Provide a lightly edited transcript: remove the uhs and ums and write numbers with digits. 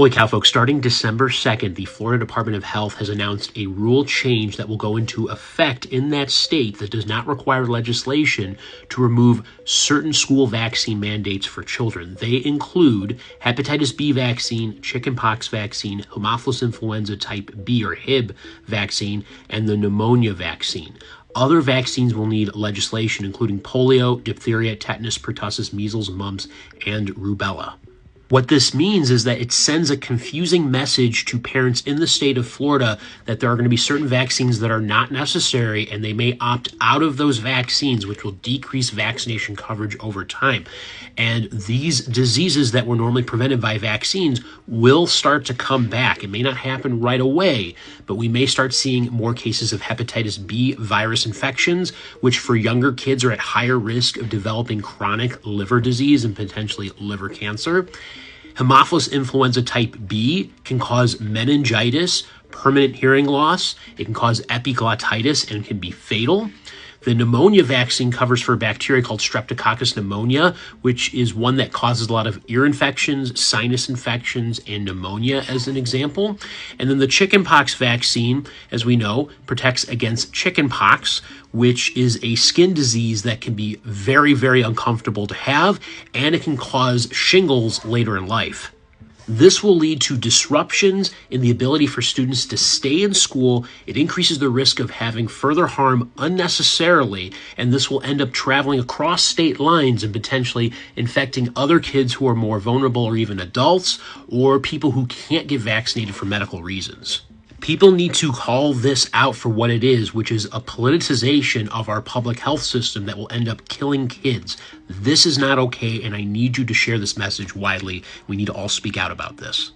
Holy cow, folks. Starting December 2nd, the Florida Department of Health has announced a rule change that will go into effect in that state that does not require legislation to remove certain school vaccine mandates for children. They include hepatitis B vaccine, chickenpox vaccine, Haemophilus influenza type B or Hib vaccine, and the pneumonia vaccine. Other vaccines will need legislation, including polio, diphtheria, tetanus, pertussis, measles, mumps, and rubella. What this means is that it sends a confusing message to parents in the state of Florida that there are going to be certain vaccines that are not necessary, and they may opt out of those vaccines, which will decrease vaccination coverage over time. And these diseases that were normally prevented by vaccines will start to come back. It may not happen right away, but we may start seeing more cases of hepatitis B virus infections, which for younger kids are at higher risk of developing chronic liver disease and potentially liver cancer. Haemophilus influenza type B can cause meningitis, permanent hearing loss. It can cause epiglottitis and can be fatal. The pneumonia vaccine covers for a bacteria called Streptococcus pneumonia, which is one that causes a lot of ear infections, sinus infections, and pneumonia as an example. And then the chickenpox vaccine, as we know, protects against chickenpox, which is a skin disease that can be very, very uncomfortable to have, and it can cause shingles later in life. This will lead to disruptions in the ability for students to stay in school. It increases the risk of having further harm unnecessarily, and this will end up traveling across state lines and potentially infecting other kids who are more vulnerable, or even adults, or people who can't get vaccinated for medical reasons. People need to call this out for what it is, which is a politicization of our public health system that will end up killing kids. This is not okay, and I need you to share this message widely. We need to all speak out about this.